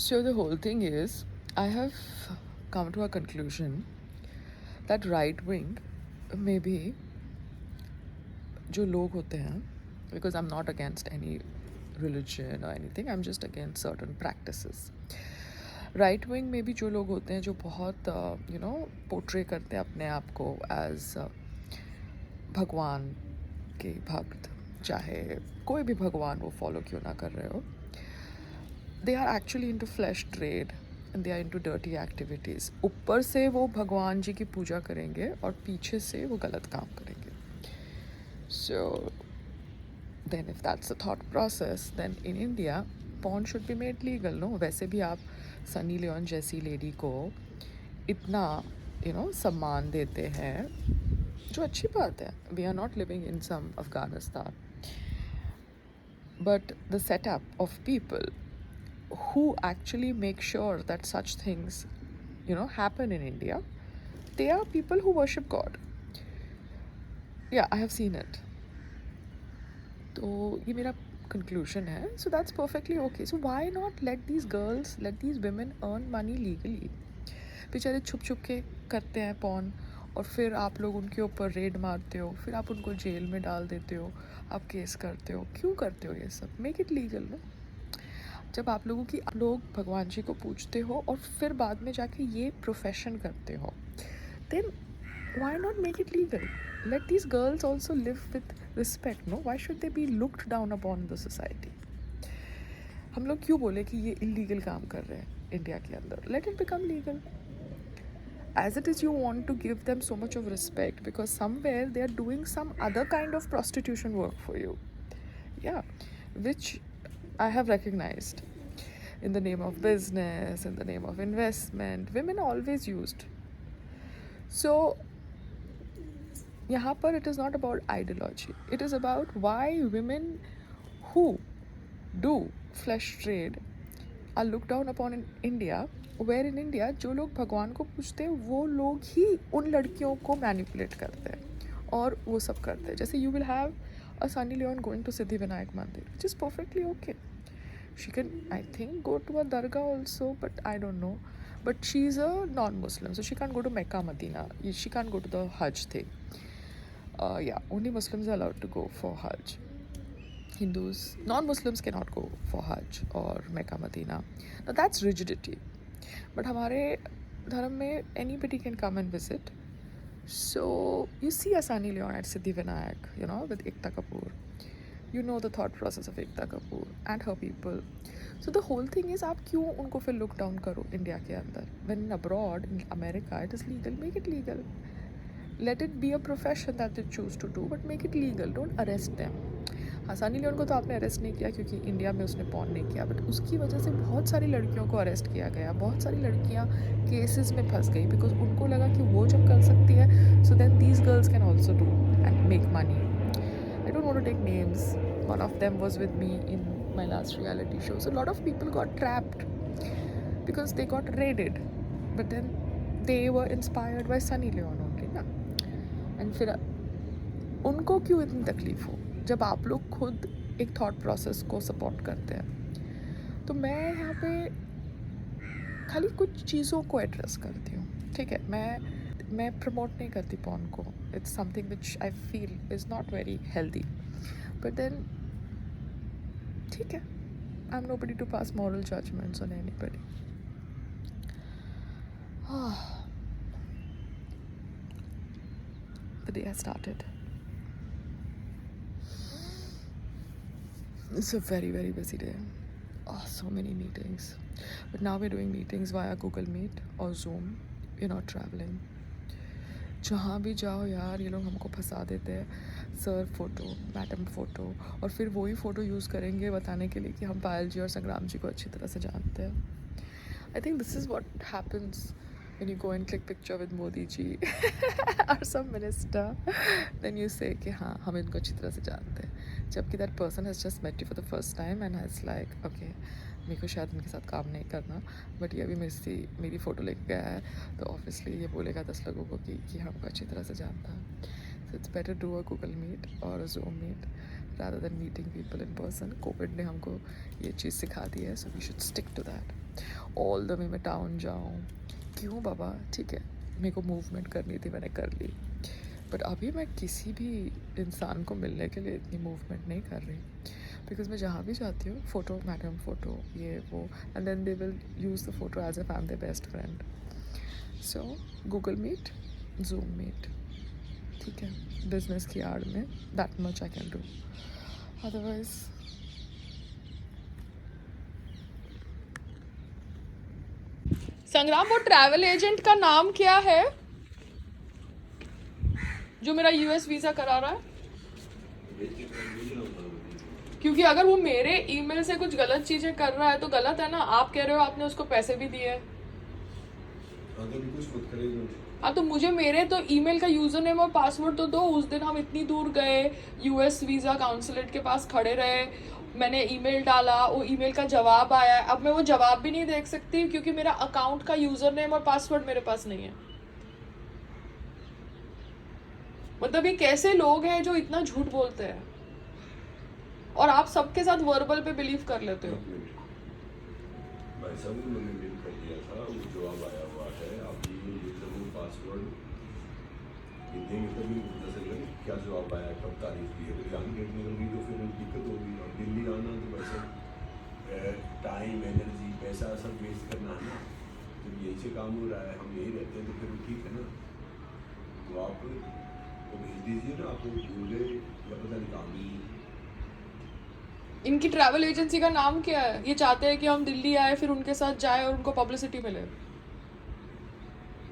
So the whole thing is, I have come to a conclusion that right wing maybe जो लोग होते हैं, because I'm not against any religion or anything, I'm just against certain practices. Right wing में भी जो लोग होते हैं जो बहुत पोर्ट्रे करते हैं अपने आप को एज भगवान के भक्त, चाहे कोई भी भगवान वो फॉलो क्यों ना कर रहे हो, they are actually into flesh trade and they are into dirty activities. ऊपर से वो भगवान जी की पूजा करेंगे और पीछे से वो गलत काम करेंगे. So then if that's the thought process, then in India porn should be made legal. No, वैसे भी आप सनी लियोन जैसी लेडी को इतना सम्मान देते हैं, जो अच्छी बात है. We are not living in some Afghanistan, but the setup of people who actually make sure that such things happen in India, they are people who worship God. Yeah, I have seen it. तो ये मेरा conclusion है. So that's perfectly okay. So why not let these girls, let these women earn money legally? बेचारे छुप छुप के करते हैं पॉर्न, और फिर आप लोग उनके ऊपर रेड मारते हो, फिर आप उनको जेल में डाल देते हो, आप केस करते हो. क्यों करते हो ये सब? Make it legal. नो, जब आप लोग भगवान जी को पूजते हो और फिर बाद में जाके ये प्रोफेशन करते हो, then why not make it legal? Let these girls also live with respect. No, why should they be looked down upon in the society? हम लोग क्यों बोले कि ये इलीगल काम कर रहे हैं इंडिया के अंदर? Let it become legal. As it is, you want to give them so much of respect because somewhere they are doing some other kind of prostitution work for you. Yeah, which I have recognized. In the name of business, in the name of investment, women are always used. So यहाँ पर it is not about ideology. It is about why women who do flesh trade are looked down upon in India, where in India जो लोग भगवान को पूजते हैं वो लोग ही उन लड़कियों को मैनिपुलेट करते हैं और वो सब करते हैं. जैसे you will have a Sunny Leon going to Siddhi Vinayak Mandir, which is perfectly okay. She can, I think, go to a dargah also, but I don't know. But she's a non-Muslim, so she can't go to Mecca, Medina. She can't go to the Hajj thing. Yeah, only Muslims are allowed to go for Hajj. Hindus, non-Muslims cannot go for Hajj or Mecca, Medina. Now that's rigidity. But हमारे धर्म में anybody can come and visit. So you see a Sunny Leon at Siddhi Vinayak, with Ekta Kapoor. You know the thought process of Ekta Kapoor and her people. So the whole thing is, आप क्यों उनको फिर look down करो India के अंदर? When abroad, in America, it is legal. Make it legal. Let it be a profession that they choose to do, but make it legal. Don't arrest them. हाँ, Sunny Leone को तो आपने arrest नहीं किया क्योंकि India में उसने porn नहीं किया, बट उसकी वजह से बहुत सारी लड़कियों को अरेस्ट किया गया. बहुत सारी लड़कियाँ केसेस में फंस गई बिकॉज उनको लगा कि वो जब कर सकती है, so then these girls can also do and make money. I don't want to take names. One of them was with me in my last reality show. So a lot of people got trapped because they got raided. But then they were inspired by Sunny Leon only, ना. And फिर उनको क्यों इतनी तकलीफ हो जब आप लोग खुद एक थॉट प्रोसेस को सपोर्ट करते हैं? तो मैं यहाँ पे खाली कुछ चीज़ों को एड्रेस करती हूँ. ठीक है, मैं प्रमोट नहीं करती पॉर्न को. It's something which I feel is not very healthy, but then ठीक है, I am nobody to pass moral judgements on anybody. The day has started. It's a very, very busy day. Oh, so many meetings. But now we're doing meetings via Google Meet or Zoom. We're not traveling. जहाँ भी जाओ यार, ये लोग हमको फंसा देते हैं. सर फ़ोटो, मैडम फ़ोटो, और फिर वही फ़ोटो यूज़ करेंगे बताने के लिए कि हम पायल जी और संग्राम जी को अच्छी तरह से जानते हैं. I think this is what happens when you go and click picture with Modi ji or some minister, then you say कि हाँ हम इनको अच्छी तरह से जानते हैं, जबकि that person has just met you for the first time and has like okay, मेरे को शायद इनके साथ काम नहीं करना, बट ये अभी मेरी फ़ोटो लेके गया है तो ऑब्वियसली ये बोलेगा 10 लोगों को कि हमको अच्छी तरह से जानता है. So it's better do a Google Meet or a Zoom Meet rather than meeting people in person. Covid ने हमको ये चीज़ सिखा दी है, so we should stick to that. All the way मैं टाउन जाऊँ, क्यों बाबा? ठीक है, मेरे को मूवमेंट करनी थी, मैंने कर ली, बट अभी मैं किसी भी इंसान को मिलने के लिए इतनी मूवमेंट नहीं कर रही, बिकॉज मैं जहाँ भी जाती हूँ फ़ोटो, मैडम फ़ोटो, ये वो, and then they will use the photo as if I am their best friend. So Google Meet, Zoom meet, ठीक है, बिजनेस की आड़ में that much I can do, otherwise Sangram, वो ट्रैवल एजेंट का नाम क्या है जो मेरा यूएस वीज़ा करा रहा है? क्योंकि अगर वो मेरे ईमेल से कुछ गलत चीजें कर रहा है तो गलत है ना. आप कह रहे हो आपने उसको पैसे भी दिए. हाँ, तो मुझे मेरे तो ईमेल का यूजर नेम और पासवर्ड तो दो. उस दिन हम इतनी दूर गए, यूएस वीजा काउंसलेट के पास खड़े रहे, मैंने ईमेल डाला, वो ईमेल का जवाब आया. अब मैं वो जवाब भी नहीं देख सकती क्योंकि मेरा अकाउंट का यूजर नेम और पासवर्ड मेरे पास नहीं है. मतलब ये कैसे लोग हैं जो इतना झूठ बोलते हैं और आप सबके साथ वर्बल पे बिलीव कर लेते हो. भाई साहब ने मैंने मेल कर दिया था, वो जवाब आया हुआ है. आप यूजर नेम पासवर्ड देंगे तभी पता चलेगा क्या जवाब आया, कब तारीख दी है. तो आगे डेट निकल गई तो फिर दिक्कत होगी. और दिल्ली आना तो भाई साहब टाइम, एनर्जी, पैसा सब वेस्ट करना है ना. जब यही से काम हो रहा है, हम यही रहते हैं तो फिर ठीक है ना. तो आप तो भेज दीजिए ना, आपको भूले या पता नहीं काम नहीं. इनकी ट्रैवल एजेंसी का नाम क्या है? ये चाहते हैं कि हम दिल्ली आए, फिर उनके साथ जाए और उनको पब्लिसिटी मिले.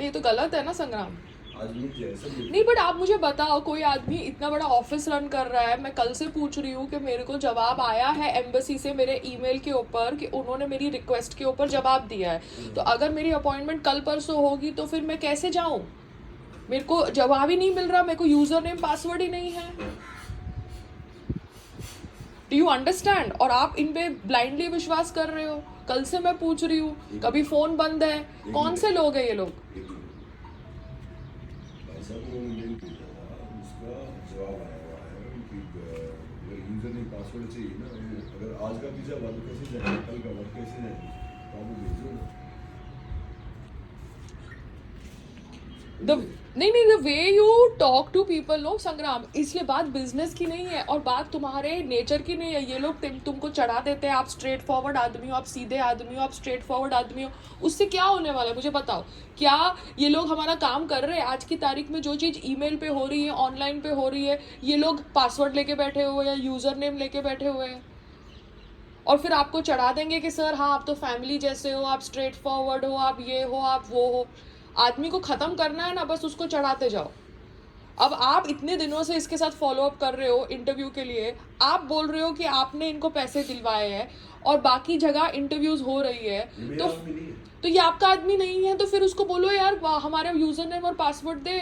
ये तो गलत है ना संग्राम. नहीं, बट आप मुझे बताओ, कोई आदमी इतना बड़ा ऑफिस रन कर रहा है, मैं कल से पूछ रही हूँ कि मेरे को जवाब आया है एम्बेसी से मेरे ईमेल के ऊपर कि उन्होंने मेरी रिक्वेस्ट के ऊपर जवाब दिया है. तो अगर मेरी अपॉइंटमेंट कल परसों होगी तो फिर मैं कैसे जाऊँ? मेरे को जवाब ही नहीं मिल रहा, मेरे को यूजर नेम पासवर्ड ही नहीं है. Do you understand? और आप इन पे ब्लाइंडली विश्वास कर रहे हो. कल से मैं पूछ रही हूँ, कभी फोन बंद है. कौन से लोग हैं ये लोग? यूजर नेम पासवर्ड चाहिए ना. अगर आज का वीजा वाला कैसे जाएगा, कल का वर्क कैसे जाएगा, तो आप भेजो ना. नहीं, the way you talk to people, no Sangram, इसलिए बात बिजनेस की नहीं है और बात तुम्हारे नेचर की नहीं है. ये लोग तुमको चढ़ा देते हैं, आप स्ट्रेट फॉरवर्ड आदमी हो, आप सीधे आदमी हो, आप स्ट्रेट फॉरवर्ड आदमी हो. उससे क्या होने वाला है मुझे बताओ. क्या ये लोग हमारा काम कर रहे हैं? आज की तारीख में जो चीज़ ईमेल पे हो रही है, ऑनलाइन पे हो रही है, ये लोग पासवर्ड लेके बैठे हुए हैं, यूजर नेम लेके बैठे हुए हैं और फिर आपको चढ़ा देंगे कि सर हाँ आप तो फैमिली जैसे हो, आप स्ट्रेट फॉरवर्ड हो, आप ये हो, आप वो हो. आदमी को ख़त्म करना है ना, बस उसको चढ़ाते जाओ. अब आप इतने दिनों से इसके साथ फॉलो अप कर रहे हो इंटरव्यू के लिए, आप बोल रहे हो कि आपने इनको पैसे दिलवाए हैं और बाकी जगह इंटरव्यूज हो रही है, तो ये आपका आदमी नहीं है. तो फिर उसको बोलो यार हमारे यूजर नेम और पासवर्ड दे.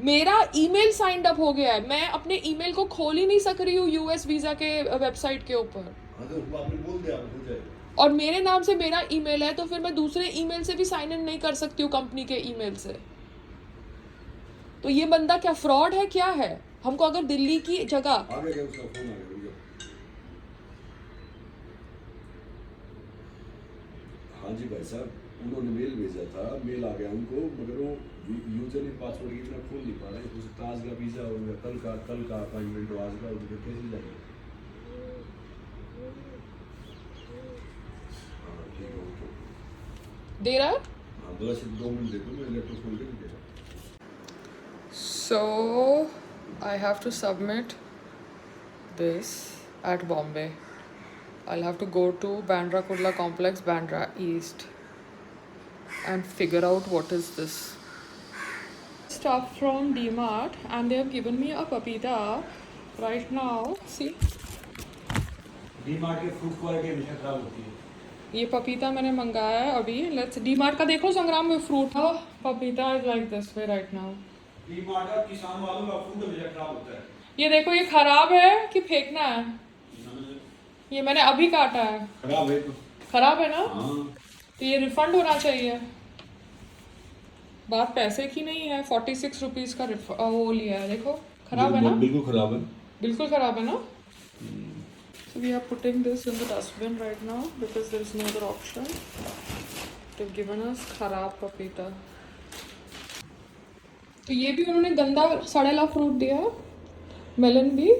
मेरा ईमेल साइंड अप हो गया है, मैं अपने ईमेल को खोल ही नहीं सक रही हूँ यूएस वीजा के वेबसाइट के ऊपर. और मेरे नाम से मेरा ईमेल है, तो फिर मैं दूसरे ईमेल से भी साइन इन नहीं कर सकती हूँ कंपनी के ईमेल से. तो ये बंदा क्या फ्रॉड है, क्या है? हमको अगर दिल्ली की जगह हाँ जी भाई साहब, उन्होंने मेल भेजा था, मेल आ गया उनको, मगर वो यूजर नेम पासवर्ड की तरह खोल नहीं पा रहे. तो आज का वीजा हो गया, कल का अपॉइंटमेंट हो, आज का, तो कैसे जाएंगे? हाँ ठीक है, ओके. दे रहा है. हाँ, 2 मिनट देखो, मैं लैपटॉप खोल के दे रहा. So I have to submit this at Bombay. I'll have to go to Bandra Kurla Complex, Bandra East, and figure out what is this. Stuff from DMart, and they have given me a papita right now. See, DMart के fruit quality हमेशा खराब होती है. ये पपीता मैंने मंगाया है अभी. लेट्स DMart का देखो संग्राम में फ्रूट. पपीता is like this way right now. DMart का किसान वालों का फ्रूट हमेशा खराब होता है. ये देखो, ये खराब है कि फेंकना है? ये मैंने अभी काटा है. खराब है तो खराब है ना? हाँ. तो ये रिफंड होना चाहिए. बात पैसे की नहीं है. 46 रुपीज़ का वो लिया है. देखो खराब है ना? बिल्कुल खराब है. बिल्कुल खराब है ना? So we are putting this in the dustbin right now because there is no other option. They've given us खराब पपीता. तो ये भी उन्होंने गंदा सड़ेला फ्रूट दिया, मेलन भी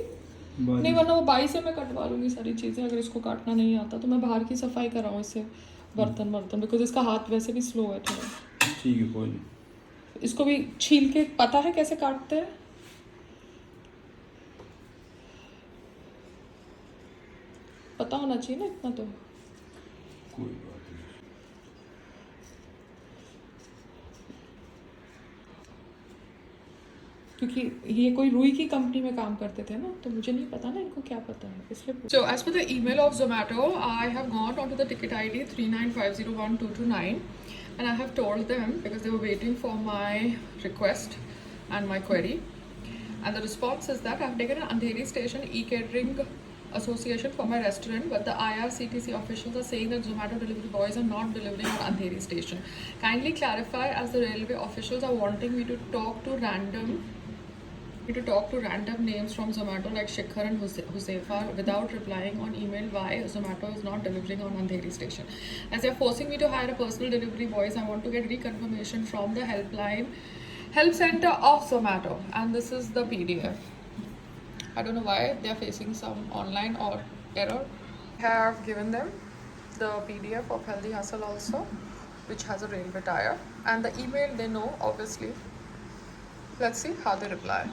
नहीं, वरना वो बाई से मैं कटवा लूँगी सारी चीज़ें. अगर इसको काटना नहीं आता तो मैं बाहर की सफाई कराऊँ इससे, बर्तन बिकॉज इसका हाथ वैसे भी स्लो है थोड़ा. ठीक है, कोई नहीं. इसको भी छील के पता है कैसे काटते हैं. पता होना चाहिए ना इतना तो. कोई बात नहीं. क्योंकि ये कोई रुई की कंपनी में काम करते थे ना, तो मुझे नहीं पता ना इनको क्या पता है, इसलिए. So as per the email of Zomato, I have gone onto the ticket ID 39501229 and I have told them, because they were waiting for my request and my query, and the response is that I have taken an Andheri Station e-catering association for my restaurant, but the IRCTC officials are saying that Zomato delivery boys are not delivering on Andheri Station. Kindly clarify, as the railway officials are wanting me to talk to random names from Zomato like Shikhar and Huzaifa without replying on email why Zomato is not delivering on Andheri Station. As they are forcing me to hire a personal delivery boys, I want to get reconfirmation from the help center of Zomato, and this is the PDF. I don't know why they are facing some online or error. I have given them the PDF of Healthy Hustle also, which has a railway tie-up, and the email they know obviously. Let's see how they reply.